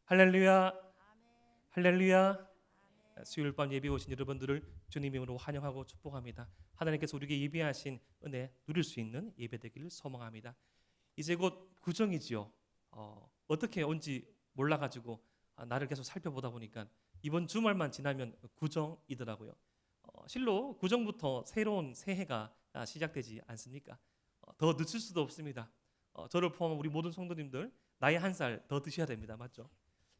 할렐루야, 할렐루야. 수요일 밤 예배 오신 여러분들을 주님의 이름으로 환영하고 축복합니다. 하나님께서 우리에게 예비하신 은혜 누릴 수 있는 예배 되기를 소망합니다. 이제 곧 구정이지요. 어떻게 온지 몰라가지고 나를 계속 살펴보다 보니까 이번 주말만 지나면 구정이더라고요. 실로 구정부터 새로운 새해가 시작되지 않습니까? 더 늦출 수도 없습니다. 저를 포함한 우리 모든 성도님들 나이 한 살 더 드셔야 됩니다. 맞죠?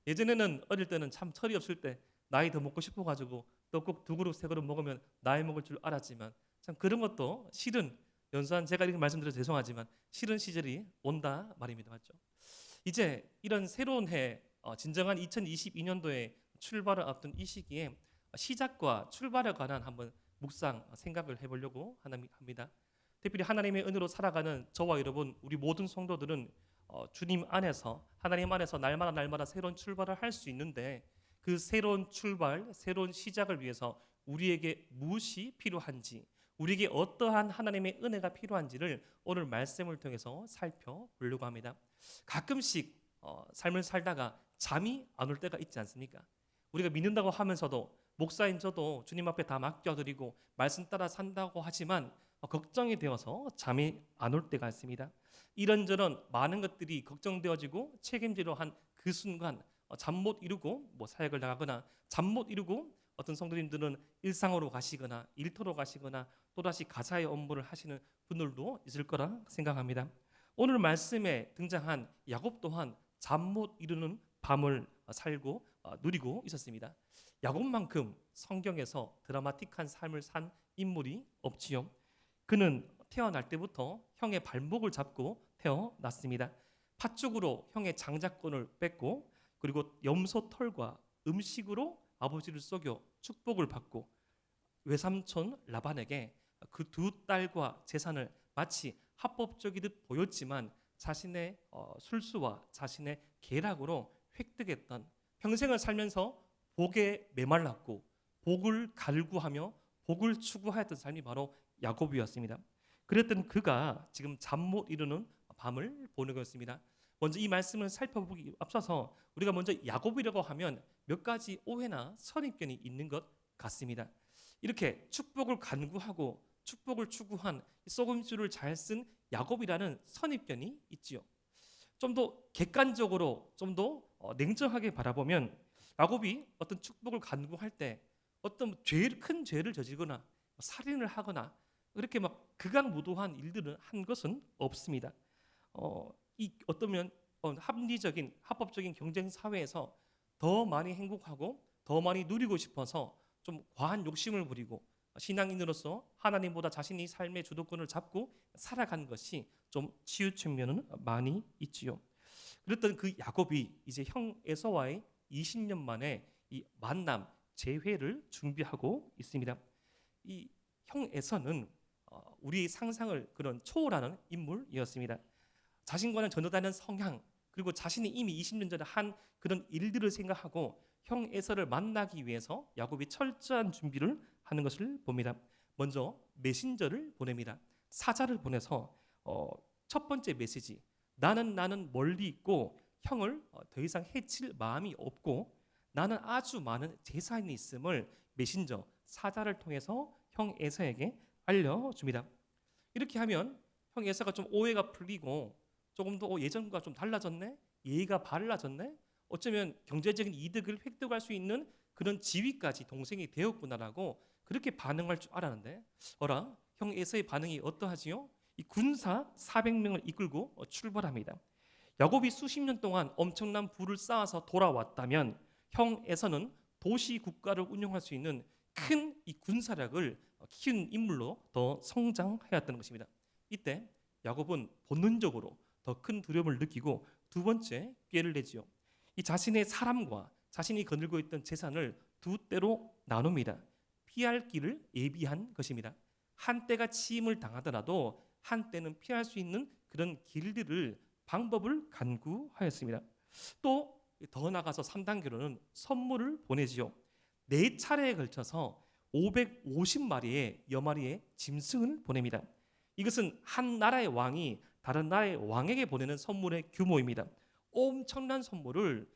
예전에는 어릴 때는 참 철이 없을 때 나이 더 먹고 싶어가지고 떡국 두 그릇 세 그릇 먹으면 나이 먹을 줄 알았지만 참 그런 것도 실은 연수한 제가 이렇게 말씀드려서 죄송하지만 싫은 시절이 온다 말입니다. 맞죠? 이제 이런 새로운 해 진정한 2022년도에 출발을 앞둔 이 시기에 시작과 출발에 관한 한번 묵상 생각을 해보려고 합니다. 특별히 하나님의 은혜로 살아가는 저와 여러분 우리 모든 성도들은 주님 안에서 하나님 안에서 날마다 새로운 출발을 할 수 있는데 그 새로운 출발, 새로운 시작을 위해서 우리에게 무엇이 필요한지, 우리에게 어떠한 하나님의 은혜가 필요한지를 오늘 말씀을 통해서 살펴보려고 합니다. 가끔씩 삶을 살다가 잠이 안 올 때가 있지 않습니까? 우리가 믿는다고 하면서도 목사인 저도 주님 앞에 다 맡겨드리고 말씀 따라 산다고 하지만 걱정이 되어서 잠이 안 올 때가 있습니다. 이런저런 많은 것들이 걱정되어지고 책임지려 한 그 순간 잠 못 이루고 사역을 나가거나 잠 못 이루고 어떤 성도님들은 일상으로 가시거나 일터로 가시거나 또다시 가사의 업무를 하시는 분들도 있을 거라 생각합니다. 오늘 말씀에 등장한 야곱 또한 잠 못 이루는 밤을 살고 누리고 있었습니다. 야곱만큼 성경에서 드라마틱한 삶을 산 인물이 없지요. 그는 태어날 때부터 형의 발목을 잡고 태어났습니다. 팥죽으로 형의 장자권을 뺏고 그리고 염소 털과 음식으로 아버지를 속여 축복을 받고 외삼촌 라반에게 그 두 딸과 재산을 마치 합법적이듯 보였지만 자신의 술수와 자신의 계략으로 획득했던 평생을 살면서 복에 메말랐고 복을 갈구하며 복을 추구하였던 삶이 바로 야곱이었습니다. 그랬던 그가 지금 잠 못 이루는 밤을 보내고 있습니다. 먼저 이 말씀을 살펴보기 앞서서 우리가 먼저 야곱이라고 하면 몇 가지 오해나 선입견이 있는 것 같습니다. 이렇게 축복을 간구하고 축복을 추구한 쏘금줄을 잘 쓴 야곱이라는 선입견이 있지요. 좀 더 객관적으로 좀 더 냉정하게 바라보면 야곱이 어떤 축복을 간구할 때 어떤 큰 죄를 저지르거나 살인을 하거나 그렇게 막 극악무도한 일들을 한 것은 없습니다. 이 어떠면 합리적인 합법적인 경쟁 사회에서 더 많이 행복하고 더 많이 누리고 싶어서 좀 과한 욕심을 부리고 신앙인으로서 하나님보다 자신이 삶의 주도권을 잡고 살아간 것이 좀 치우친 면은 많이 있지요. 그랬던 그 야곱이 이제 형 에서와의 20년 만에 이 만남 재회를 준비하고 있습니다. 이 형 에서는 우리 상상을 그런 초월하는 인물이었습니다. 자신과는 전혀 다른 성향 그리고 자신이 이미 20년 전에 한 그런 일들을 생각하고 형 에서를 만나기 위해서 야곱이 철저한 준비를 하는 것을 봅니다. 먼저 메신저를 보냅니다. 사자를 보내서 첫 번째 메시지 나는 멀리 있고 형을 더 이상 해칠 마음이 없고 나는 아주 많은 재산이 있음을 메신저 사자를 통해서 형 에서에게 알려줍니다. 이렇게 하면 형 에서가 좀 오해가 풀리고 조금 더 예전과 좀 달라졌네? 예의가 바라졌네? 어쩌면 경제적인 이득을 획득할 수 있는 그런 지위까지 동생이 되었구나라고 그렇게 반응할 줄 알았는데 형 에서의 반응이 어떠하지요? 이 군사 400명을 이끌고 출발합니다. 야곱이 수십 년 동안 엄청난 부를 쌓아서 돌아왔다면 형 에서는 도시 국가를 운영할 수 있는 큰 이 군사력을 키운 인물로 더 성장하였다는 것입니다. 이때 야곱은 본능적으로 더 큰 두려움을 느끼고 두 번째 꾀를 내지요. 이 자신의 사람과 자신이 거느리고 있던 재산을 두 때로 나눕니다. 피할 길을 예비한 것입니다. 한때가 침을 당하더라도 한때는 피할 수 있는 그런 길들을 방법을 간구하였습니다. 또 더 나가서 3단계로는 선물을 보내지요. 4차례에 걸쳐서 550마리의 여마리의 짐승을 보냅니다. 이것은 한 나라의 왕이 다른 나라의 왕에게 보내는 선물의 규모입니다. 엄청난 선물을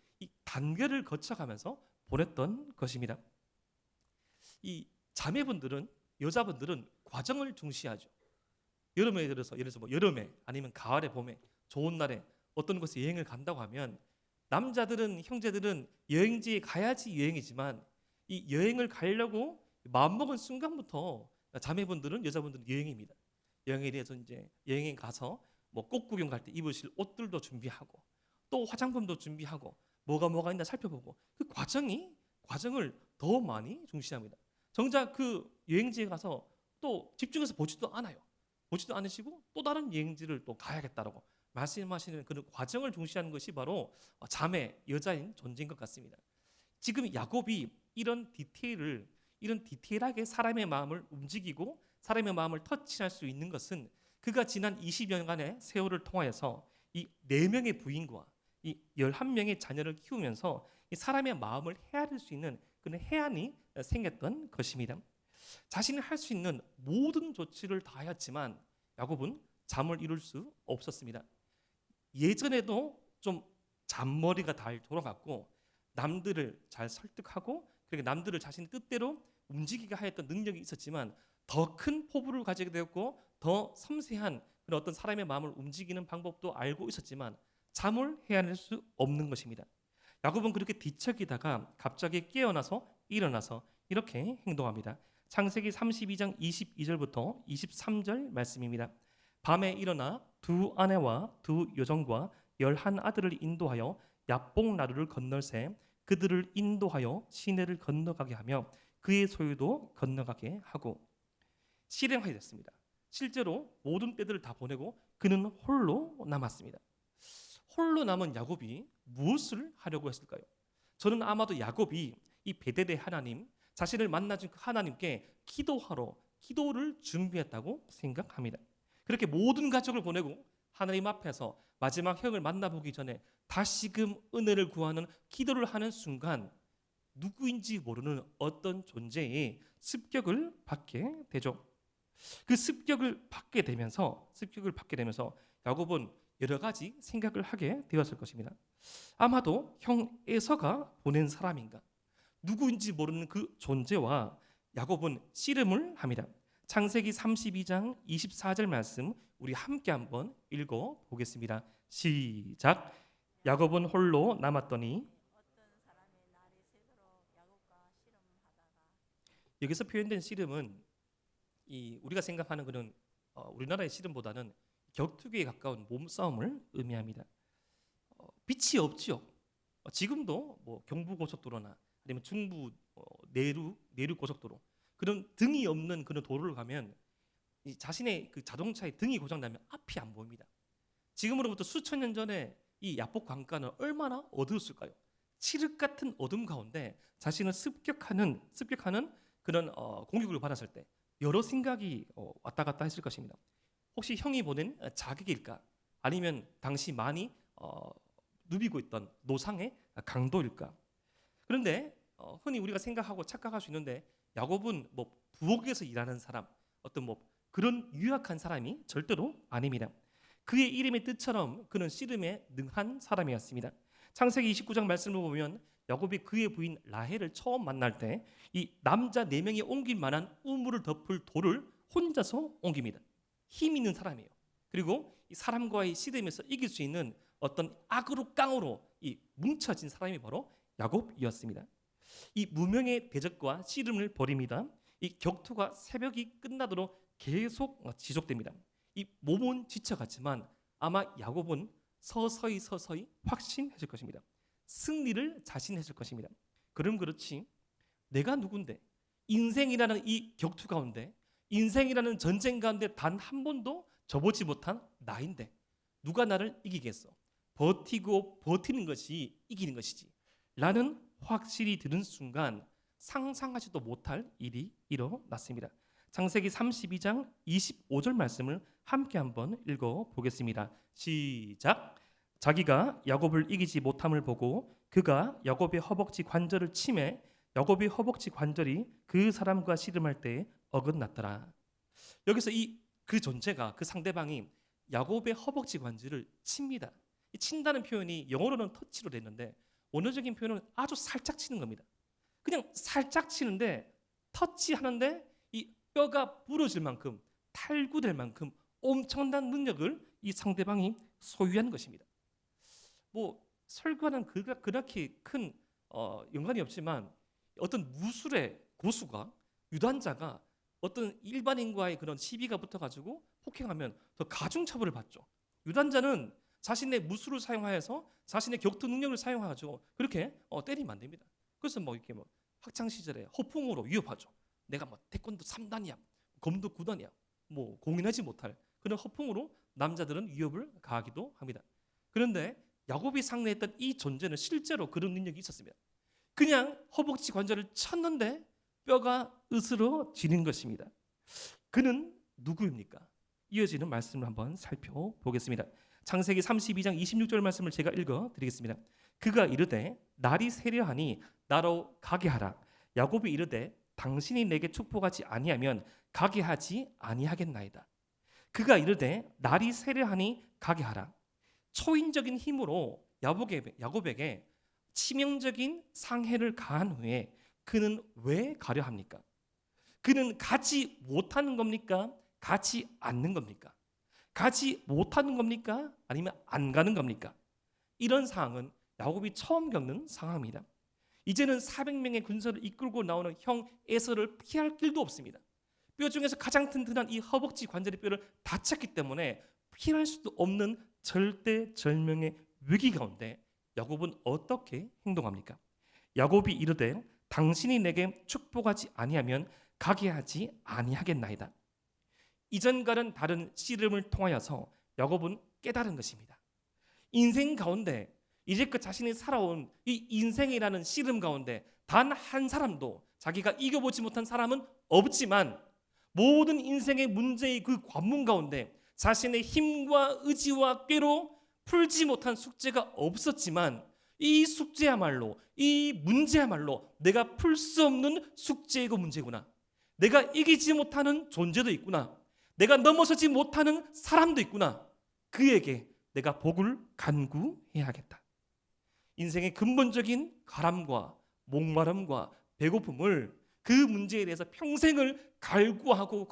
단계를 거쳐가면서 보냈던 것입니다. 이 자매분들은 여자분들은 과정을 중시하죠. 여름에 들어서 예를 들어서 뭐 여름에 아니면 가을에 봄에 좋은 날에 어떤 곳에 여행을 간다고 하면 남자들은 형제들은 여행지에 가야지 여행이지만 이 여행을 가려고 마음먹은 순간부터 자매분들은 여자분들은 여행입니다. 여행에 대해서 이제 여행에 가서 뭐 꽃구경 갈 때 입으실 옷들도 준비하고 또 화장품도 준비하고 뭐가 있나 살펴보고 그 과정을 더 많이 중시합니다. 정작 그 여행지에 가서 또 집중해서 보지도 않아요. 보지도 않으시고 또 다른 여행지를 또 가야겠다라고 말씀하시는 그런 과정을 중시하는 것이 바로 자매 여자인 존재인 것 같습니다. 지금 야곱이 이런 디테일하게 사람의 마음을 움직이고 사람의 마음을 터치할 수 있는 것은 그가 지난 20년간의 세월을 통하여서 이 4명의 부인과 이 11명의 자녀를 키우면서 이 사람의 마음을 헤아릴 수 있는 그런 해안이 생겼던 것입니다. 자신이 할 수 있는 모든 조치를 다 하였지만 야곱은 잠을 이룰 수 없었습니다. 예전에도 좀 잔머리가 잘 돌아갔고 남들을 잘 설득하고 그리고 남들을 자신의 뜻대로 움직이게 하였던 능력이 있었지만 더 큰 포부를 가지게 되었고 더 섬세한 그런 어떤 사람의 마음을 움직이는 방법도 알고 있었지만 잠을 헤아릴 수 없는 것입니다. 야곱은 그렇게 뒤척이다가 갑자기 깨어나서 일어나서 이렇게 행동합니다. 창세기 32장 22절부터 23절 말씀입니다. 밤에 일어나 2 아내와 2 여종과 11 아들을 인도하여 야복 나루를 건널새 그들을 인도하여 시내를 건너가게 하며 그의 소유도 건너가게 하고 실행하게 됐습니다. 실제로 모든 떼들을 다 보내고 그는 홀로 남았습니다. 홀로 남은 야곱이 무엇을 하려고 했을까요? 저는 아마도 야곱이 이 베델의 하나님, 자신을 만나준 그 하나님께 기도를 준비했다고 생각합니다. 그렇게 모든 가족을 보내고 하나님 앞에서 마지막 형을 만나보기 전에 다시금 은혜를 구하는 기도를 하는 순간 누구인지 모르는 어떤 존재의 습격을 받게 되죠. 그 습격을 받게 되면서 야곱은 여러 가지 생각을 하게 되었을 것입니다. 아마도 형 에서가 보낸 사람인가? 누구인지 모르는 그 존재와 야곱은 씨름을 합니다. 창세기 32장 24절 말씀 우리 함께 한번 읽어 보겠습니다. 시작. 야곱은 홀로 남았더니 여기서 표현된 씨름은 우리가 생각하는 그런 우리나라의 씨름보다는 격투기에 가까운 몸싸움을 의미합니다. 빛이 없지요. 지금도 뭐 경부 고속도로나 아니면 중부 내륙 고속도로 그런 등이 없는 그런 도로를 가면 이 자신의 그 자동차의 등이 고장 나면 앞이 안 보입니다. 지금으로부터 수천 년 전에 이 야복 강가는 얼마나 어두웠을까요? 칠흑 같은 어둠 가운데 자신을 습격하는 그런 공격을 받았을 때 여러 생각이 왔다 갔다 했을 것입니다. 혹시 형이 보낸 자객일까? 아니면 당시 많이 누비고 있던 노상의 강도일까? 그런데 흔히 우리가 생각하고 착각할 수 있는데 야곱은 뭐 부엌에서 일하는 사람, 어떤 뭐 그런 유약한 사람이 절대로 아닙니다. 그의 이름의 뜻처럼 그는 씨름에 능한 사람이었습니다. 창세기 29장 말씀을 보면 야곱이 그의 부인 라헬을 처음 만날 때 이 남자 4명이 옮길 만한 우물을 덮을 돌을 혼자서 옮깁니다. 힘 있는 사람이에요. 그리고 이 사람과의 씨름에서 이길 수 있는 어떤 악으로 깡으로 이 뭉쳐진 사람이 바로 야곱이었습니다. 이 무명의 대적과 씨름을 벌입니다. 이 격투가 새벽이 끝나도록 계속 지속됩니다. 이 몸은 지쳐갔지만 아마 야곱은 서서히 확신했을 것입니다. 승리를 자신했을 것입니다. 그럼 그렇지 내가 누군데 인생이라는 이 격투 가운데 인생이라는 전쟁 가운데 단 한 번도 져보지 못한 나인데 누가 나를 이기겠어? 버티고 버티는 것이 이기는 것이지 라는 확실히 들은 순간 상상하지도 못할 일이 일어났습니다. 창세기 32장 25절 말씀을 함께 한번 읽어보겠습니다. 시작. 자기가 야곱을 이기지 못함을 보고 그가 야곱의 허벅지 관절을 치매 야곱의 허벅지 관절이 그 사람과 씨름할 때에 어긋났더라. 여기서 그 존재가 그 상대방이 야곱의 허벅지 관절을 칩니다. 이 친다는 표현이 영어로는 터치로 됐는데 원어적인 표현은 아주 살짝 치는 겁니다. 그냥 살짝 치는데 터치하는데 이 뼈가 부러질 만큼 탈구될 만큼 엄청난 능력을 이 상대방이 소유한 것입니다. 뭐 설교는 그렇게 큰 연관이 없지만 어떤 무술의 고수가 유단자가 어떤 일반인과의 그런 시비가 붙어가지고 폭행하면 더 가중 처벌을 받죠. 유단자는 자신의 무술을 사용하여서 자신의 격투 능력을 사용하죠. 그렇게 때리면 안 됩니다. 그래서 뭐 이렇게 뭐 학창 시절에 허풍으로 위협하죠. 내가 뭐 태권도 3단이야, 검도 9단이야, 뭐 공인하지 못할 그런 허풍으로 남자들은 위협을 가하기도 합니다. 그런데 야곱이 상대했던 이 존재는 실제로 그런 능력이 있었습니다. 그냥 허벅지 관절을 쳤는데 뼈가 으스러지는 것입니다. 그는 누구입니까? 이어지는 말씀을 한번 살펴보겠습니다. 창세기 32장 26절 말씀을 제가 읽어드리겠습니다. 그가 이르되 날이 세려하니 나로 가게 하라. 야곱이 이르되 당신이 내게 축복하지 아니하면 가게 하지 아니하겠나이다. 그가 이르되 날이 세려하니 가게 하라. 초인적인 힘으로 야곱에게 치명적인 상해를 가한 후에 그는 왜 가려 합니까? 그는 가지 못하는 겁니까? 가지 않는 겁니까? 가지 못하는 겁니까? 아니면 안 가는 겁니까? 이런 상황은 야곱이 처음 겪는 상황입니다. 이제는 400명의 군사를 이끌고 나오는 형 에서를 피할 길도 없습니다. 뼈 중에서 가장 튼튼한 이 허벅지 관절의 뼈를 다쳤기 때문에 피할 수도 없는 절대절명의 위기 가운데 야곱은 어떻게 행동합니까? 야곱이 이르되 당신이 내게 축복하지 아니하면 가게 하지 아니하겠나이다. 이전과는 다른 씨름을 통하여서 야곱은 깨달은 것입니다. 인생 가운데 이제껏 자신이 살아온 이 인생이라는 씨름 가운데 단 한 사람도 자기가 이겨보지 못한 사람은 없지만 모든 인생의 문제의 그 관문 가운데 자신의 힘과 의지와 꾀로 풀지 못한 숙제가 없었지만 이 숙제야말로 이 문제야말로 내가 풀 수 없는 숙제이고 문제구나. 내가 이기지 못하는 존재도 있구나. 내가 넘어서지 못하는 사람도 있구나. 그에게 내가 복을 간구해야겠다. 인생의 근본적인 가람과 목마름과 배고픔을 그 문제에 대해서 평생을 갈구하고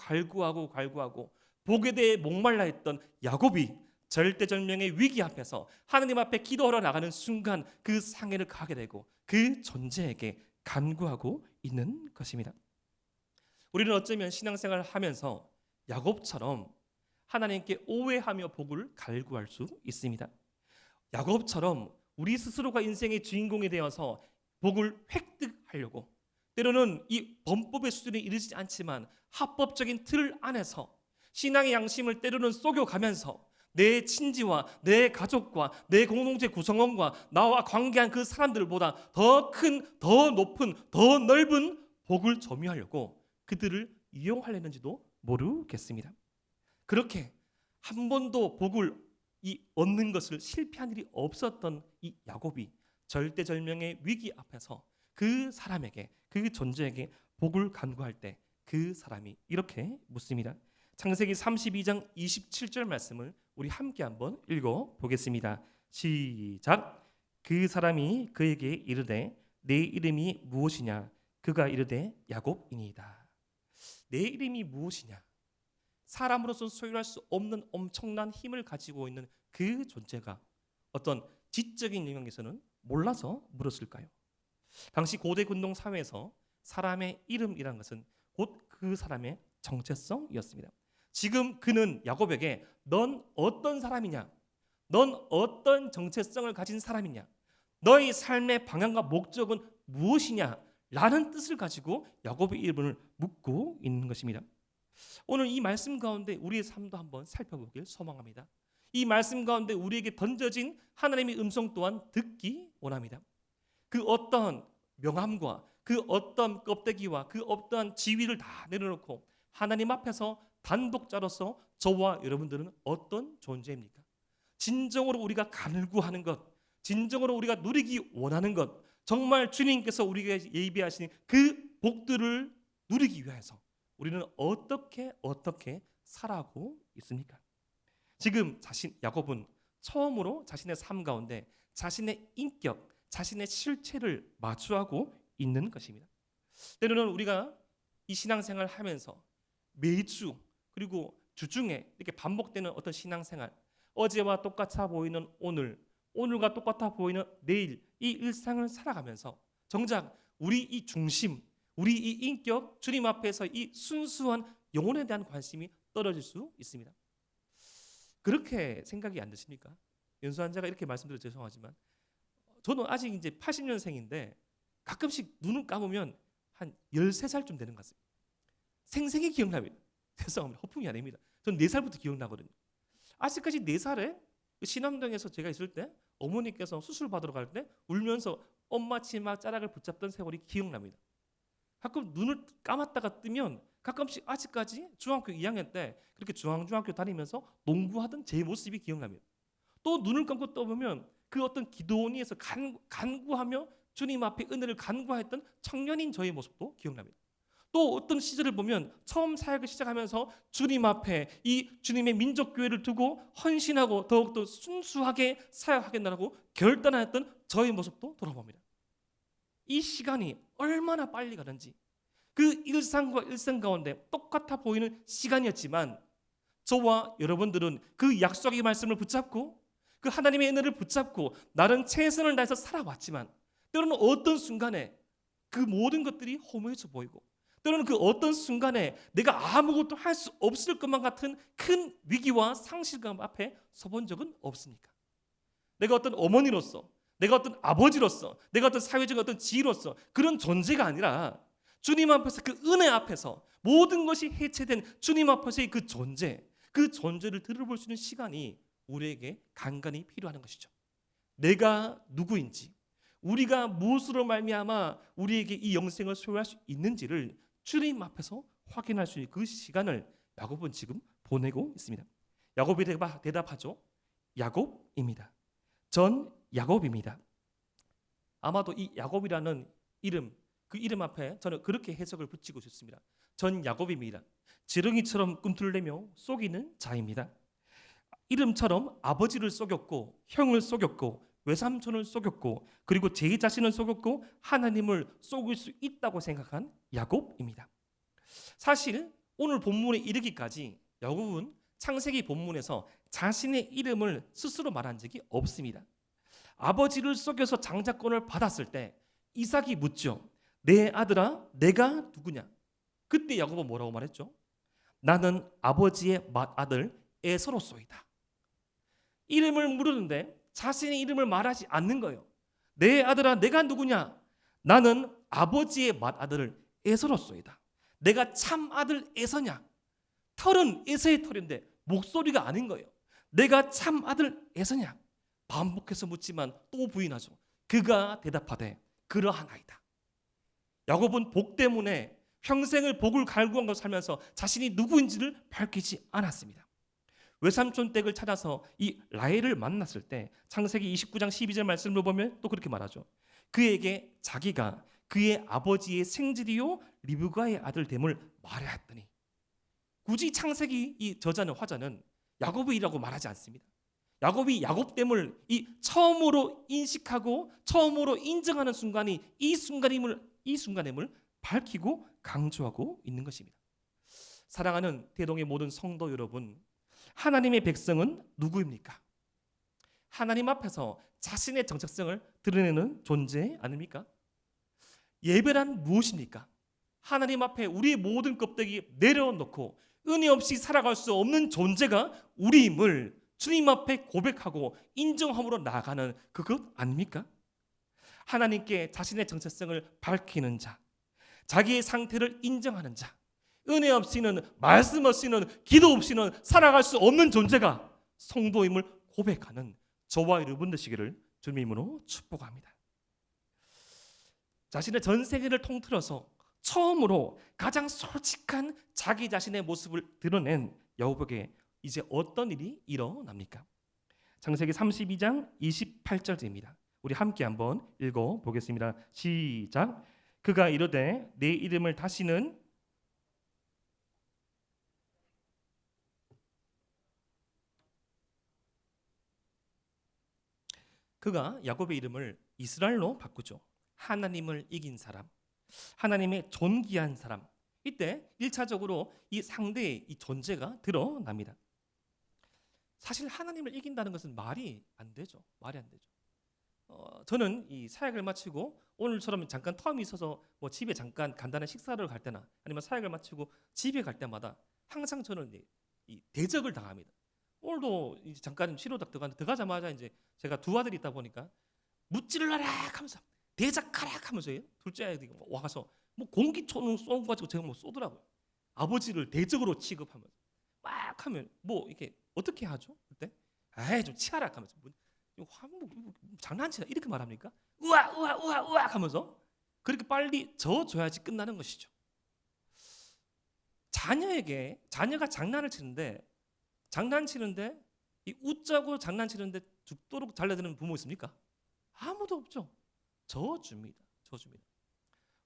복에 대해 목말라 했던 야곱이 절대절명의 위기 앞에서 하나님 앞에 기도하러 나가는 순간 그 상해를 가게 되고 그 존재에게 간구하고 있는 것입니다. 우리는 어쩌면 신앙생활을 하면서 야곱처럼 하나님께 오해하며 복을 갈구할 수 있습니다. 야곱처럼 우리 스스로가 인생의 주인공이 되어서 복을 획득하려고 때로는 이 범법의 수준에 이르지 않지만 합법적인 틀 안에서 신앙의 양심을 때로는 속여가면서 내 친지와 내 가족과 내 공동체 구성원과 나와 관계한 그 사람들보다 더 큰, 더 높은, 더 넓은 복을 점유하려고 그들을 이용하려는지도 모르겠습니다. 그렇게 한 번도 복을 얻는 것을 실패한 일이 없었던 이 야곱이 절대절명의 위기 앞에서 그 사람에게, 그 존재에게 복을 간구할 때 그 사람이 이렇게 묻습니다. 창세기 32장 27절 말씀을 우리 함께 한번 읽어보겠습니다. 시작. 그 사람이 그에게 이르되 내 이름이 무엇이냐? 그가 이르되 야곱이니이다. 내 이름이 무엇이냐? 사람으로서 소유할 수 없는 엄청난 힘을 가지고 있는 그 존재가 어떤 지적인 영역에서는 몰라서 물었을까요? 당시 고대 근동 사회에서 사람의 이름이란 것은 곧 그 사람의 정체성이었습니다. 지금 그는 야곱에게 넌 어떤 사람이냐? 넌 어떤 정체성을 가진 사람이냐? 너의 삶의 방향과 목적은 무엇이냐? 라는 뜻을 가지고 야곱의 이름을 묻고 있는 것입니다. 오늘 이 말씀 가운데 우리의 삶도 한번 살펴보길 소망합니다. 이 말씀 가운데 우리에게 던져진 하나님의 음성 또한 듣기 원합니다. 그 어떤 명함과 그 어떤 껍데기와 그 어떤 지위를 다 내려놓고 하나님 앞에서 단독자로서 저와 여러분들은 어떤 존재입니까? 진정으로 우리가 간구하는 것, 진정으로 우리가 누리기 원하는 것, 정말 주님께서 우리에게 예비하신 그 복들을 누리기 위해서 우리는 어떻게 살아가고 있습니까? 지금 야곱은 처음으로 자신의 삶 가운데 자신의 인격, 자신의 실체를 마주하고 있는 것입니다. 때로는 우리가 이 신앙생활을 하면서 매주 그리고 주중에 이렇게 반복되는 어떤 신앙생활, 어제와 똑같아 보이는 오늘, 오늘과 똑같아 보이는 내일, 이 일상을 살아가면서 정작 우리 이 중심, 우리 이 인격, 주님 앞에서 이 순수한 영혼에 대한 관심이 떨어질 수 있습니다. 그렇게 생각이 안 드십니까? 연수환자가 이렇게 말씀드려 죄송하지만 저는 아직 이제 80년생인데 가끔씩 눈을 감으면 한 13살쯤 되는 것 같습니다. 생생히 기억납니다. 죄송합니다. 허풍이 아닙니다. 전 4살부터 기억나거든요. 아직까지 4살에 신암동에서 제가 있을 때 어머니께서 수술 받으러 갈 때 울면서 엄마 치마 자락을 붙잡던 세월이 기억납니다. 가끔 눈을 감았다가 뜨면 가끔씩 아직까지 중학교 2학년 때 그렇게 중앙중학교 다니면서 농구하던 제 모습이 기억납니다. 또 눈을 감고 떠보면 그 어떤 기도원에서 간구하며 주님 앞에 은혜를 간구했던 청년인 저의 모습도 기억납니다. 또 어떤 시절을 보면 처음 사역을 시작하면서 주님 앞에 이 주님의 민족교회를 두고 헌신하고 더욱더 순수하게 사역하겠다고 결단하였던 저의 모습도 돌아봅니다. 이 시간이 얼마나 빨리 가는지, 그 일상과 일상 가운데 똑같아 보이는 시간이었지만 저와 여러분들은 그 약속의 말씀을 붙잡고 그 하나님의 은혜를 붙잡고 나름 최선을 다해서 살아왔지만 때로는 어떤 순간에 그 모든 것들이 허무해져 보이고 때로는 그 어떤 순간에 내가 아무것도 할 수 없을 것만 같은 큰 위기와 상실감 앞에 서본 적은 없습니까? 내가 어떤 어머니로서, 내가 어떤 아버지로서, 내가 어떤 사회적 어떤 지위로서 그런 존재가 아니라 주님 앞에서 그 은혜 앞에서 모든 것이 해체된 주님 앞에서의 그 존재, 그 존재를 들어볼 수 있는 시간이 우리에게 간간히 필요한 것이죠. 내가 누구인지, 우리가 무엇으로 말미암아 우리에게 이 영생을 소유할 수 있는지를 주님 앞에서 확인할 수 있는 그 시간을 야곱은 지금 보내고 있습니다. 야곱이 대답하죠. 야곱입니다. 전 야곱입니다. 아마도 이 야곱이라는 이름, 그 이름 앞에 저는 그렇게 해석을 붙이고 싶습니다. 전 야곱입니다. 지렁이처럼 꿈틀대며 속이는 자입니다. 이름처럼 아버지를 속였고 형을 속였고 외삼촌을 속였고 그리고 제 자신을 속였고 하나님을 속일 수 있다고 생각한 야곱입니다. 사실 오늘 본문에 이르기까지 야곱은 창세기 본문에서 자신의 이름을 스스로 말한 적이 없습니다. 아버지를 속여서 장자권을 받았을 때 이삭이 묻죠. 내 아들아 내가 누구냐? 그때 야곱은 뭐라고 말했죠? 나는 아버지의 맏아들 에서로소이다. 이름을 물었는데 자신의 이름을 말하지 않는 거예요. 내 아들아 내가 누구냐? 나는 아버지의 맏아들 에서로소이다. 내가 참 아들 에서냐? 털은 에서의 털인데 목소리가 아닌 거예요. 내가 참 아들 에서냐? 반복해서 묻지만 또 부인하죠. 그가 대답하되 그러하나이다. 야곱은 복 때문에 평생을 복을 갈구한 것을 살면서 자신이 누구인지를 밝히지 않았습니다. 외삼촌 댁을 찾아서 이 라헬을 만났을 때 창세기 29장 12절 말씀을 보면 또 그렇게 말하죠. 그에게 자기가 그의 아버지의 생질이요 리브가의 아들 됨을 말하였더니 굳이 창세기 이 저자는 화자는 야곱이라고 말하지 않습니다. 야곱이 야곱됨을 이 처음으로 인식하고 처음으로 인정하는 순간이 이 순간임을 밝히고 강조하고 있는 것입니다. 사랑하는 대동의 모든 성도 여러분, 하나님의 백성은 누구입니까? 하나님 앞에서 자신의 정체성을 드러내는 존재 아닙니까? 예배란 무엇입니까? 하나님 앞에 우리의 모든 껍데기 내려놓고 은혜 없이 살아갈 수 없는 존재가 우리임을 주님 앞에 고백하고 인정함으로 나아가는 그것 아닙니까? 하나님께 자신의 정체성을 밝히는 자, 자기의 상태를 인정하는 자, 은혜 없이는 말씀 없이는 기도 없이는 살아갈 수 없는 존재가 성도임을 고백하는 저와 여러분 되시기를 주님의 이름으로 축복합니다. 자신의 전 세계를 통틀어서 처음으로 가장 솔직한 자기 자신의 모습을 드러낸 야곱에게 이제 어떤 일이 일어납니까? 창세기 32장 28절입니다. 우리 함께 한번 읽어보겠습니다. 시작. 그가 이르되 내 이름을 다시는 그가 야곱의 이름을 이스라엘로 바꾸죠. 하나님을 이긴 사람, 하나님의 존귀한 사람. 이때 1차적으로 이 상대의 이 존재가 드러납니다. 사실 하나님을 이긴다는 것은 말이 안 되죠. 말이 안 되죠. 저는 이 사역을 마치고 오늘처럼 잠깐 텀이 있어서 뭐 집에 잠깐 간단한 식사를 갈 때나 아니면 사역을 마치고 집에 갈 때마다 항상 저는 이 대적을 당합니다. 오늘도 이제 잠깐 치료딱 들어가자마자 이제 제가 두 아들이 있다 보니까 무찔러라 하면서 대적하라 하면서 둘째 아이들이 와서 뭐 공기총을 쏘가지고 제가 뭐 쏘더라고요. 아버지를 대적으로 취급하면서 막 하면 뭐 이렇게 어떻게 하죠? 그때 에이 좀 치아라 하면서 장난치나 이렇게 말합니까? 우와 우와 우와 우와 하면서 그렇게 빨리 져줘야지 끝나는 것이죠. 자녀가 장난치는데 이 웃자고 장난치는데 죽도록 달려드는 부모 있습니까? 아무도 없죠. 져줍니다.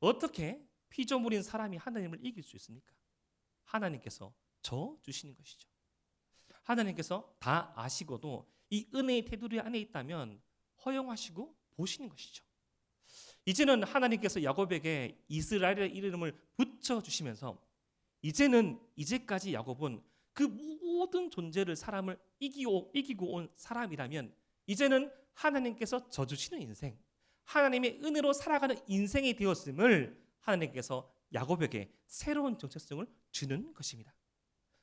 어떻게 피조물인 사람이 하나님을 이길 수 있습니까? 하나님께서 져주시는 것이죠. 하나님께서 다 아시고도 이 은혜의 테두리 안에 있다면 허용하시고 보시는 것이죠. 이제는 하나님께서 야곱에게 이스라엘의 이름을 붙여주시면서 이제까지 야곱은 그 모든 존재를 사람을 이기고 온 사람이라면 이제는 하나님께서 져주시는 인생, 하나님의 은혜로 살아가는 인생이 되었음을 하나님께서 야곱에게 새로운 정체성을 주는 것입니다.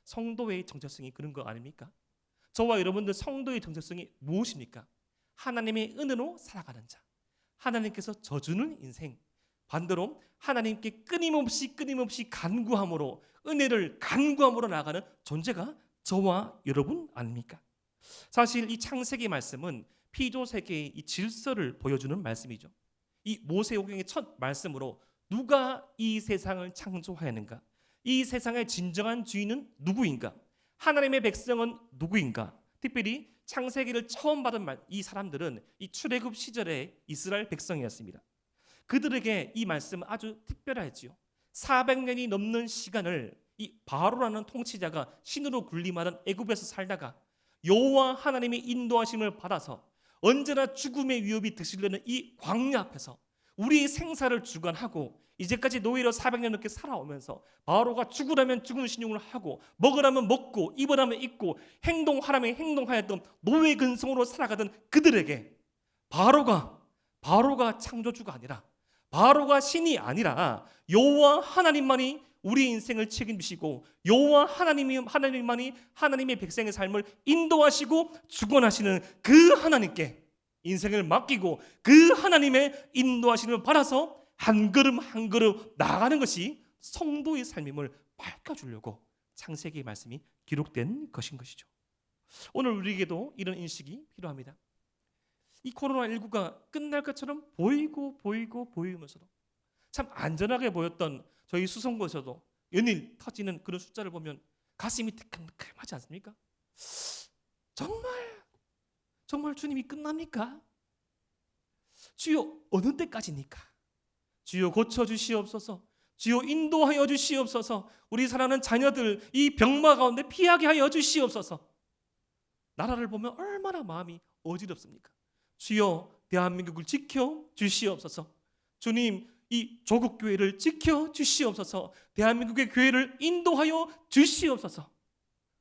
성도의 정체성이 그런 거 아닙니까? 저와 여러분들 성도의 정체성이 무엇입니까? 하나님의 은혜로 살아가는 자, 하나님께서 져주는 인생, 반대로 하나님께 끊임없이 간구함으로 은혜를 간구함으로 나아가는 존재가 저와 여러분 아닙니까? 사실 이 창세기 말씀은 피조 세계의 이 질서를 보여주는 말씀이죠. 이 모세오경의 첫 말씀으로 누가 이 세상을 창조하였는가? 이 세상의 진정한 주인은 누구인가? 하나님의 백성은 누구인가? 특별히 창세기를 처음 받은 이 사람들은 이 출애굽 시절의 이스라엘 백성이었습니다. 그들에게 이 말씀은 아주 특별하지요. 400년이 넘는 시간을 이 바로라는 통치자가 신으로 군림하던 애굽에서 살다가 여호와 하나님의 인도하심을 받아서 언제나 죽음의 위협이 드시려는 이 광야 앞에서 우리의 생사를 주관하고 이제까지 노예로 400년 넘게 살아오면서 바로가 죽으라면 죽은 신용을 하고 먹으라면 먹고 입으라면 입고 행동하라면 행동하였던 노예 근성으로 살아가던 그들에게 바로가 창조주가 아니라 바로가 신이 아니라 여호와 하나님만이 우리 인생을 책임지시고 여호와 하나님만이 하나님의 백성의 삶을 인도하시고 주관하시는 그 하나님께 인생을 맡기고 그 하나님의 인도하심을 받아서 한 걸음 한 걸음 나아가는 것이 성도의 삶임을 밝혀주려고 창세기의 말씀이 기록된 것인 것이죠. 오늘 우리에게도 이런 인식이 필요합니다. 이 코로나19가 끝날 것처럼 보이면서도 참 안전하게 보였던 저희 수성구에서도 연일 터지는 그런 숫자를 보면 가슴이 뜨끔뜨끔하지 않습니까? 정말 주님이 끝납니까? 주여 어느 때까지입니까? 주여 고쳐주시옵소서. 주여 인도하여 주시옵소서. 우리 사랑하는 자녀들 이 병마 가운데 피하게 하여 주시옵소서. 나라를 보면 얼마나 마음이 어지럽습니까? 주여 대한민국을 지켜 주시옵소서. 주님 이 조국 교회를 지켜 주시옵소서. 대한민국의 교회를 인도하여 주시옵소서.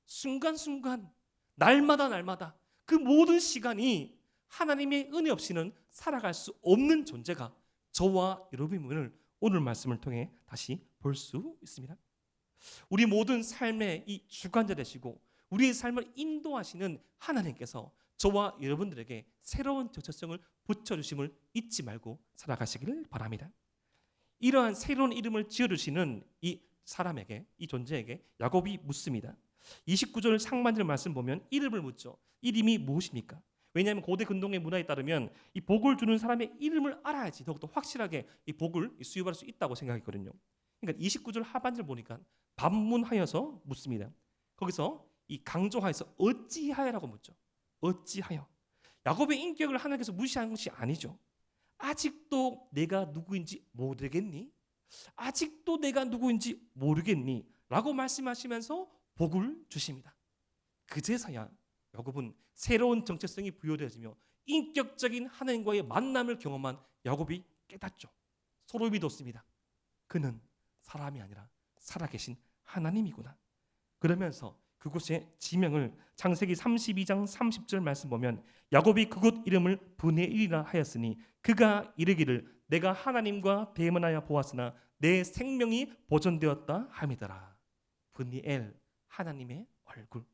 순간순간 날마다 그 모든 시간이 하나님의 은혜 없이는 살아갈 수 없는 존재가 저와 여러분을 오늘 말씀을 통해 다시 볼 수 있습니다. 우리 모든 삶의 이 주관자 되시고 우리의 삶을 인도하시는 하나님께서 저와 여러분들에게 새로운 정체성을 붙여주심을 잊지 말고 살아가시기를 바랍니다. 이러한 새로운 이름을 지어주시는 이 사람에게, 이 존재에게 야곱이 묻습니다. 29절 상반절 말씀 보면 이름을 묻죠. 이름이 무엇입니까? 왜냐하면 고대 근동의 문화에 따르면 이 복을 주는 사람의 이름을 알아야지 더욱더 확실하게 이 복을 수입할 수 있다고 생각했거든요. 그러니까 29절 하반절 보니까 반문하여서 묻습니다. 거기서 이 강조하여서 어찌하여라고 묻죠. 어찌하여. 야곱의 인격을 하나님께서 무시하는 것이 아니죠. 아직도 내가 누구인지 모르겠니? 아직도 내가 누구인지 모르겠니? 라고 말씀하시면서 복을 주십니다. 그제서야 야곱은 새로운 정체성이 부여되어지며 인격적인 하나님과의 만남을 경험한 야곱이 깨닫죠. 서로 믿었습니다. 그는 사람이 아니라 살아계신 하나님이구나. 그러면서 그곳의 지명을 창세기 32장 30절 말씀 보면 야곱이 그곳 이름을 브네일이라 하였으니 그가 이르기를 내가 하나님과 대면하여 보았으나 내 생명이 보존되었다 함이더라. 브니엘, 하나님의 얼굴.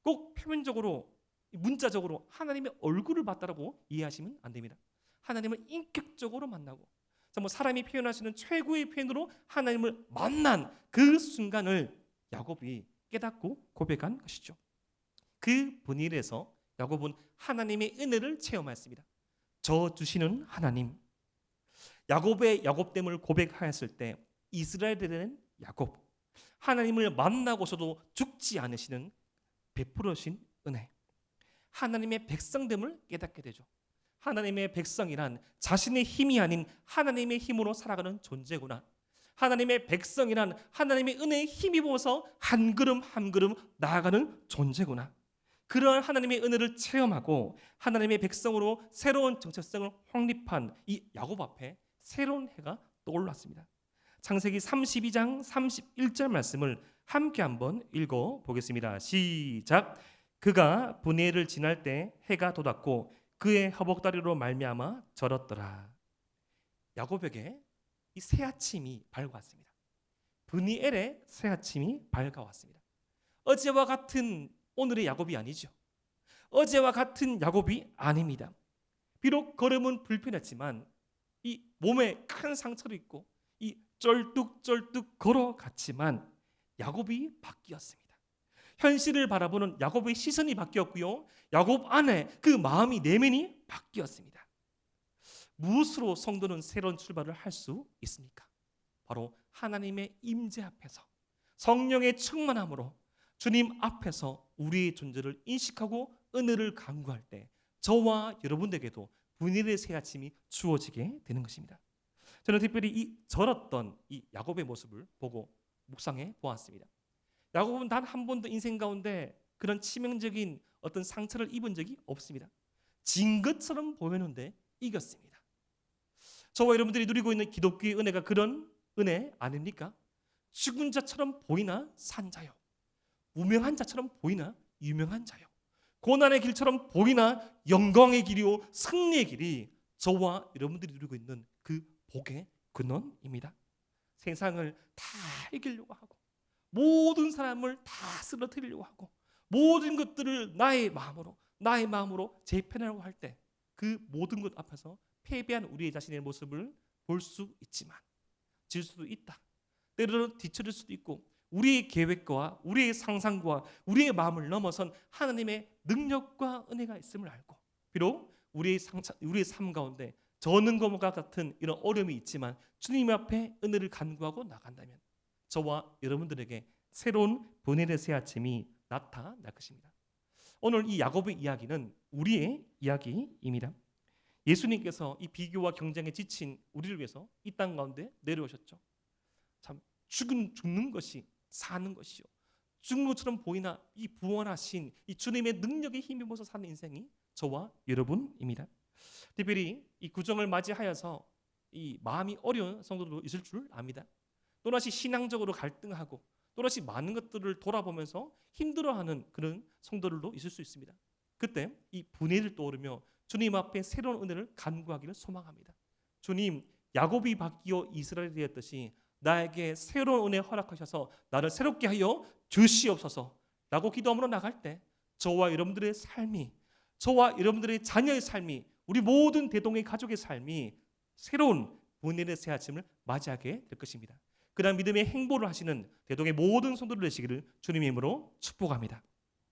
꼭 표면적으로 문자적으로 하나님의 얼굴을 봤다라고 이해하시면 안 됩니다. 하나님을 인격적으로 만나고 사람이 표현할 수 있는 최고의 표현으로 하나님을 만난 그 순간을 야곱이 깨닫고 고백한 것이죠. 그 분일에서 야곱은 하나님의 은혜를 체험하였습니다. 저 주시는 하나님. 야곱의 야곱됨을 고백하였을 때 이스라엘의 야곱, 하나님을 만나고서도 죽지 않으시는 베풀으신 은혜, 하나님의 백성됨을 깨닫게 되죠. 하나님의 백성이란 자신의 힘이 아닌 하나님의 힘으로 살아가는 존재구나. 하나님의 백성이란 하나님의 은혜에 힘입어서 한 걸음 한 걸음 나아가는 존재구나. 그러한 하나님의 은혜를 체험하고 하나님의 백성으로 새로운 정체성을 확립한 이 야곱 앞에 새로운 해가 떠올랐습니다. 창세기 32장 31절 말씀을 함께 한번 읽어보겠습니다. 시작. 그가 브네엘을 지날 때 해가 돋았고 그의 허벅다리로 말미암아 절었더라. 야곱에게 이 새아침이 밝아왔습니다. 브니엘의 새아침이 밝아왔습니다. 어제와 같은 오늘의 야곱이 아니죠. 어제와 같은 야곱이 아닙니다. 비록 걸음은 불편했지만 이 몸에 큰 상처를 입고 이 쩔뚝쩔뚝 걸어갔지만 야곱이 바뀌었습니다. 현실을 바라보는 야곱의 시선이 바뀌었고요. 야곱 안에 그 마음이 내면이 바뀌었습니다. 무엇으로 성도는 새로운 출발을 할 수 있습니까? 바로 하나님의 임재 앞에서 성령의 충만함으로 주님 앞에서 우리의 존재를 인식하고 은혜를 간구할 때 저와 여러분에게도 분일의 새 아침이 주어지게 되는 것입니다. 저는 특별히 이 절었던 이 야곱의 모습을 보고 묵상해 보았습니다. 야곱은 단 한 번도 인생 가운데 그런 치명적인 어떤 상처를 입은 적이 없습니다. 진 것처럼 보였는데 이겼습니다. 저와 여러분들이 누리고 있는 기독교의 은혜가 그런 은혜 아닙니까? 죽은 자처럼 보이나 산 자요. 무명한 자처럼 보이나 유명한 자요. 고난의 길처럼 보이나 영광의 길이요 승리의 길이 저와 여러분들이 누리고 있는 그 복의 근원입니다. 세상을 다 이기려고 하고 모든 사람을 다 쓰러뜨리려고 하고 모든 것들을 나의 마음으로 재편하려고 할 때 그 모든 것 앞에서 패배한 우리의 자신의 모습을 볼 수 있지만 질 수도 있다. 때로는 뒤처질 수도 있고 우리의 계획과 우리의 상상과 우리의 마음을 넘어선 하나님의 능력과 은혜가 있음을 알고 비록 우리의 삶 가운데 저는 것과 같은 이런 어려움이 있지만 주님 앞에 은혜를 간구하고 나간다면 저와 여러분들에게 새로운 분일의 새 아침이 나타날 것입니다. 오늘 이 야곱의 이야기는 우리의 이야기입니다. 예수님께서 이 비교와 경쟁에 지친 우리를 위해서 이 땅 가운데 내려오셨죠. 참 죽는 것이 사는 것이요. 죽는 것처럼 보이나 이 부활하신 이 주님의 능력에 힘입어서 사는 인생이 저와 여러분입니다. 특별히 이 구정을 맞이하여서 이 마음이 어려운 성도도 있을 줄 압니다. 또다시 신앙적으로 갈등하고 또다시 많은 것들을 돌아보면서 힘들어하는 그런 성도들도 있을 수 있습니다. 그때 이 분해를 떠오르며 주님 앞에 새로운 은혜를 간구하기를 소망합니다. 주님, 야곱이 바뀌어 이스라엘이 되었듯이 나에게 새로운 은혜 허락하셔서 나를 새롭게 하여 주시옵소서 라고 기도함으로 나갈 때 저와 여러분들의 삶이 저와 여러분들의 자녀의 삶이 우리 모든 대동의 가족의 삶이 새로운 분해의 새 아침을 맞이하게 될 것입니다. 그러한 믿음의 행보를 하시는 대동의 모든 성도들 되시기를 주님의 이름으로 축복합니다.